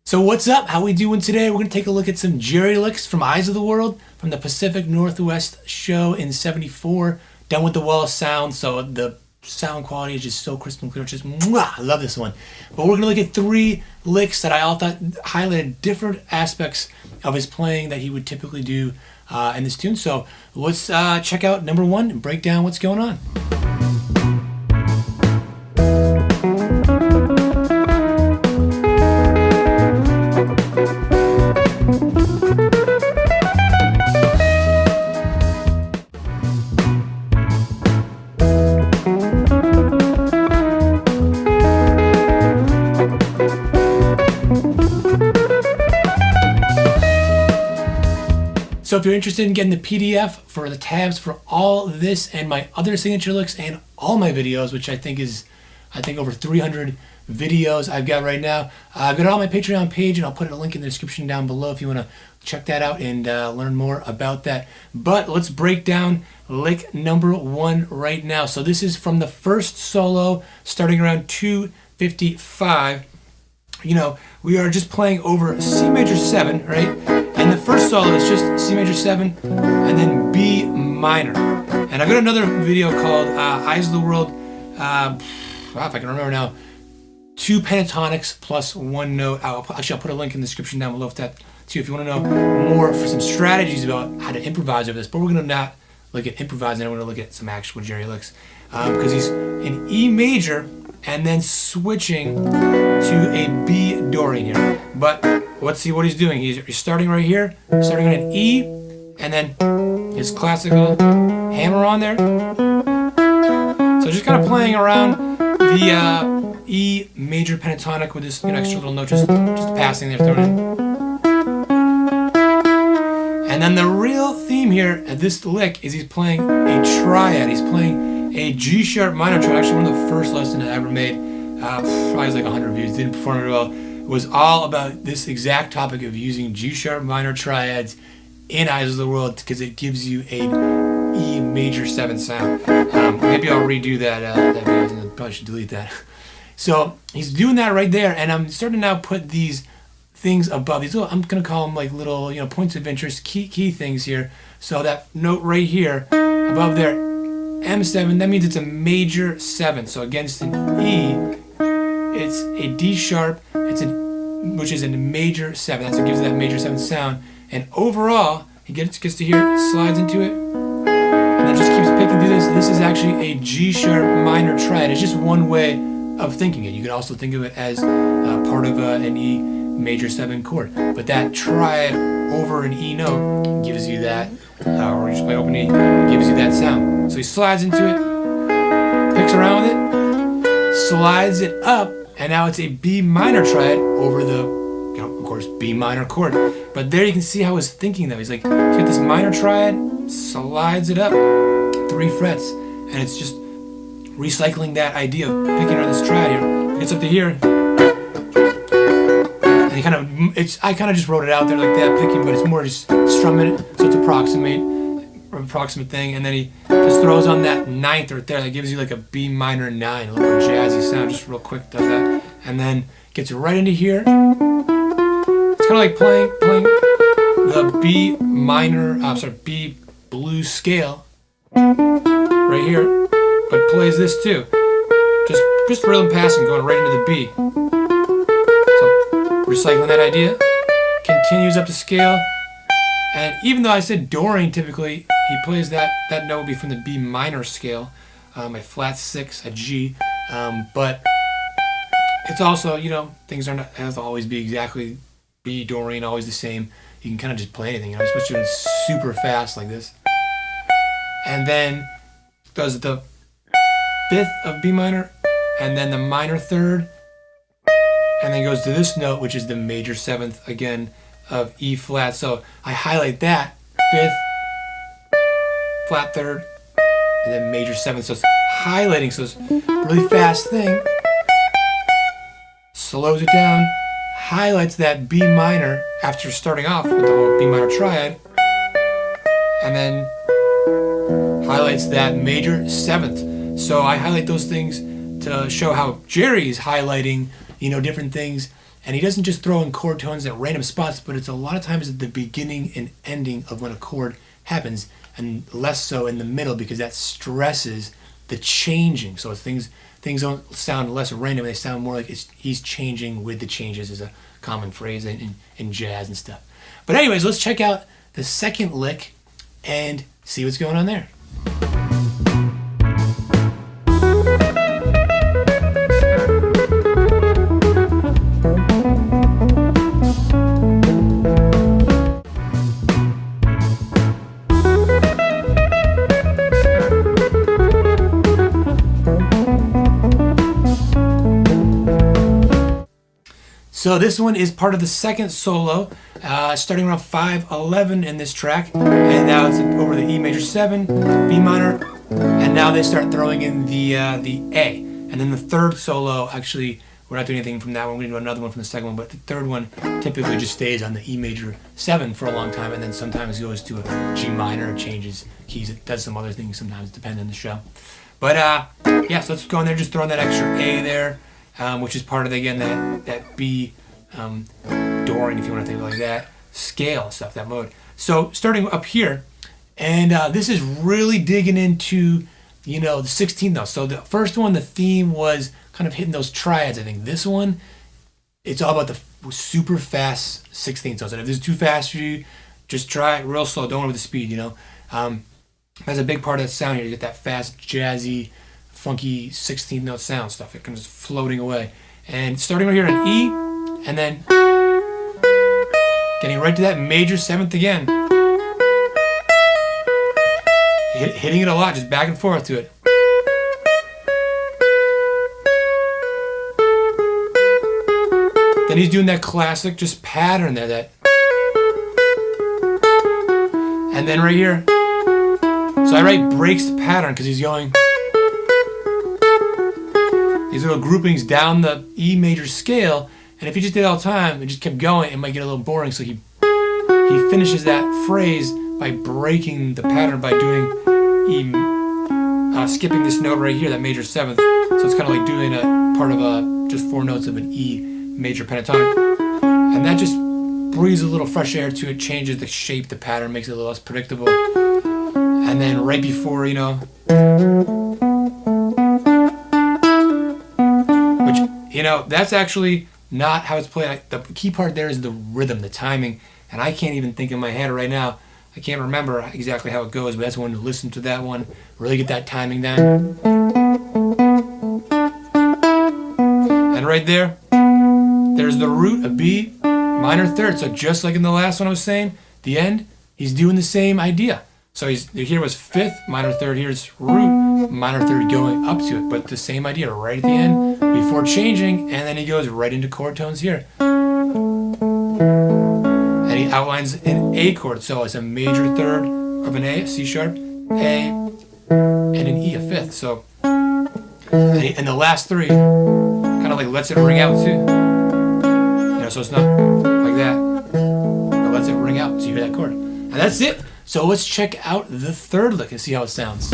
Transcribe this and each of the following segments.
So what's up? How we doing today? We're going to take a look at some Jerry licks from Eyes of the World from the Pacific Northwest show in '74, done with the wall of sound, so the sound quality is just so crisp and clear. It's just, mwah, I love this one. But we're going to look at 3 licks that I all thought highlighted different aspects of his playing that he would typically do in this tune. So let's check out number 1 and break down what's going on. So if you're interested in getting the PDF for the tabs for all this and my other signature licks and all my videos, which I think over 300 videos I've got right now, go to my Patreon page and I'll put a link in the description down below if you want to check that out and learn more about that. But let's break down lick number 1 right now. So this is from the first solo starting around 255. You know, we are just playing over C major 7, right? And the first solo is just C major 7 and then B minor. And I've got another video called Eyes of the World, if I can remember now, 2 pentatonics plus 1 note. Actually, I'll put a link in the description down below if you want to know more for some strategies about how to improvise over this. But we're going to not look at improvising, we're going to look at some actual Jerry licks. Because he's in E major and then switching to a B Dorian here. But let's see what he's doing. He's starting right here, starting on an E, and then his classical hammer on there. So just kind of playing around the E major pentatonic with this extra little note, just passing there, throwing in. And then the real theme here at this lick is he's playing a triad. He's playing a G sharp minor triad. Actually, one of the first lessons I ever made. Probably like 100 views. Didn't perform very well. It was all about this exact topic of using G sharp minor triads in Eyes of the World because it gives you a E major 7 sound. Maybe I'll redo that video. I probably should delete that. So he's doing that right there, and I'm starting to now put these things above these little, I'm gonna call them like little, points of interest, key things here. So that note right here, above there, M7, that means it's a major 7. So against an E, it's a D sharp, which is a major 7. That's what gives it that major 7 sound. And overall, he gets to here, slides into it, and then just keeps picking through this. This is actually a G sharp minor triad. It's just one way of thinking it. You can also think of it as part of an E major 7 chord. But that triad over an E note gives you that, or you just play open E, gives you that sound. So he slides into it, picks around with it, slides it up, and now it's a B minor triad over the, of course, B minor chord. But there you can see how he's thinking though. He's like, he's got this minor triad, slides it up 3 frets, and it's just recycling that idea of picking around this triad here. It gets up to here, and I kind of just wrote it out there like that, picking, but it's more just strumming it, so it's approximate thing, and then he just throws on that 9th right there. That gives you like a B minor 9, a little jazzy sound, just real quick does that, and then gets right into here. It's kind of like playing the B minor, B blues scale right here, but plays this too. Just rhythm passing, going right into the B. So recycling that idea, continues up to scale, and even though I said Dorian typically, he plays that note would be from the B minor scale, a flat 6, a G, but it's also, things are not have to always be exactly B Dorian, always the same. You can kind of just play anything, especially when it's super fast like this. And then does the 5th of B minor, and then the minor 3rd, and then goes to this note, which is the major 7th again of E flat. So I highlight that 5th, flat 3rd, and then major 7th. So it's highlighting, so it's a really fast thing. Slows it down, highlights that B minor after starting off with the whole B minor triad, and then highlights that major 7th. So I highlight those things to show how Jerry is highlighting, different things And he doesn't just throw in chord tones at random spots, but it's a lot of times at the beginning and ending of when a chord happens, and less so in the middle because that stresses the changing. So things don't sound less random, they sound more like he's changing with the changes, is a common phrase in jazz and stuff. But anyways, let's check out the second lick and see what's going on there. So this one is part of the second solo, starting around 5:11 in this track, and now it's over the E major 7, B minor, and now they start throwing in the A. And then the third solo, actually, we're not doing anything from that one, we're going to do another one from the second one, but the third one typically just stays on the E major 7 for a long time, and then sometimes goes to a G minor, changes keys, it does some other things sometimes, depending on the show. But yeah, so let's go in there, just throwing that extra A there. Which is part of, again, that B Dorian, if you want to think like that, scale stuff, that mode. So starting up here, and this is really digging into, the 16th notes. So the first one, the theme was kind of hitting those triads, I think. This one, it's all about the super fast 16th notes. And if this is too fast for you, just try it real slow. Don't worry with the speed, That's a big part of that sound here. You get that fast, jazzy, funky 16th note sound stuff. It comes floating away. And starting right here on E, and then getting right to that major 7th again. Hitting it a lot, just back and forth to it. Then he's doing that classic just pattern there, and then right here, so I write breaks the pattern because he's going these little groupings down the E major scale, and if he just did it all the time and just kept going, it might get a little boring. So he finishes that phrase by breaking the pattern by doing skipping this note right here, that major 7th. So it's kind of like doing a part of just 4 notes of an E major pentatonic, and that just breathes a little fresh air to it, changes the shape, the pattern, makes it a little less predictable. And then right before, that's actually not how it's played. The key part there is the rhythm, the timing, and I can't even think in my head right now. I can't remember exactly how it goes, but that's one to listen to that one, really get that timing down. And right there, there's the root of B minor 3rd. So just like in the last one I was saying, the end, he's doing the same idea. So here was 5th, minor 3rd, here's root, minor 3rd going up to it, but the same idea right at the end before changing, and then he goes right into chord tones here. And he outlines an A chord, so it's a major 3rd of an A, C sharp, A, and an E, a 5th. So, and the last 3 kind of like lets it ring out too. So it's not like that, but lets it ring out so you hear that chord. And that's it. So let's check out the third lick and see how it sounds.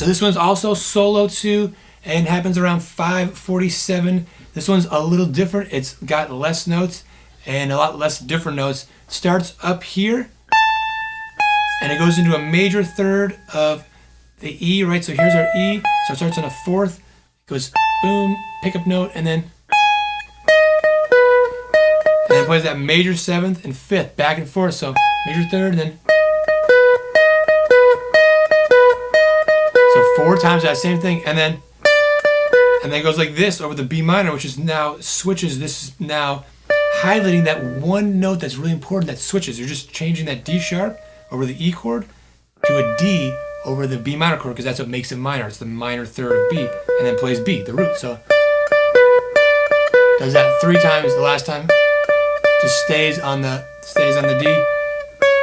This one's also solo too, and happens around 5:47. This one's a little different. It's got less notes and a lot less different notes. Starts up here, and it goes into a major 3rd of the E, right? So here's our E. So it starts on a 4th, goes boom, pickup note, and then it plays that major 7th and 5th back and forth. So major 3rd, and then 4 times that same thing, and then it goes like this over the B minor, which is now switches. This is now highlighting that one note that's really important that switches. You're just changing that D sharp over the E chord to a D over the B minor chord, because that's what makes it minor. It's the minor 3rd of B, and then plays B, the root. So does that 3 times. The last time just stays on the D,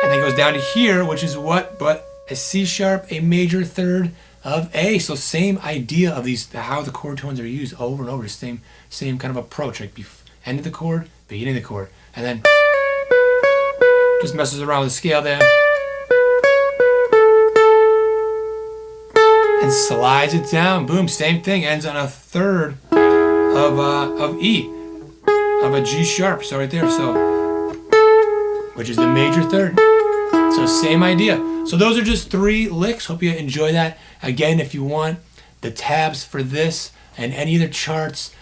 And then goes down to here, which is what but a C sharp, a major third of A. So same idea of these, how the chord tones are used over and over. Same kind of approach, like end of the chord, beginning of the chord, and then just messes around with the scale there and slides it down. Boom, same thing, ends on a third of E, of a G sharp. So right there, so which is the major third. So same idea. So those are just 3 licks. Hope you enjoy that. Again, if you want the tabs for this and any other charts,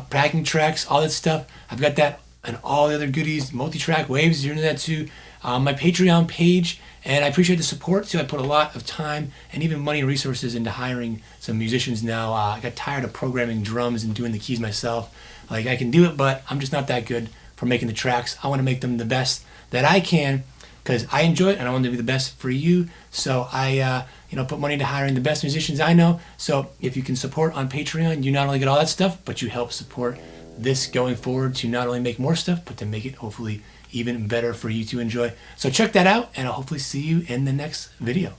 backing tracks, all that stuff, I've got that and all the other goodies, MultiTrack WAVs, you're into that too. My Patreon page, and I appreciate the support too. I put a lot of time and even money and resources into hiring some musicians now. I got tired of programming drums and doing the keys myself. Like, I can do it, but I'm just not that good for making the tracks. I want to make them the best that I can, because I enjoy it and I want to be the best for you. So I put money into hiring the best musicians I know. So if you can support on Patreon, you not only get all that stuff, but you help support this going forward to not only make more stuff, but to make it hopefully even better for you to enjoy. So check that out, and I'll hopefully see you in the next video.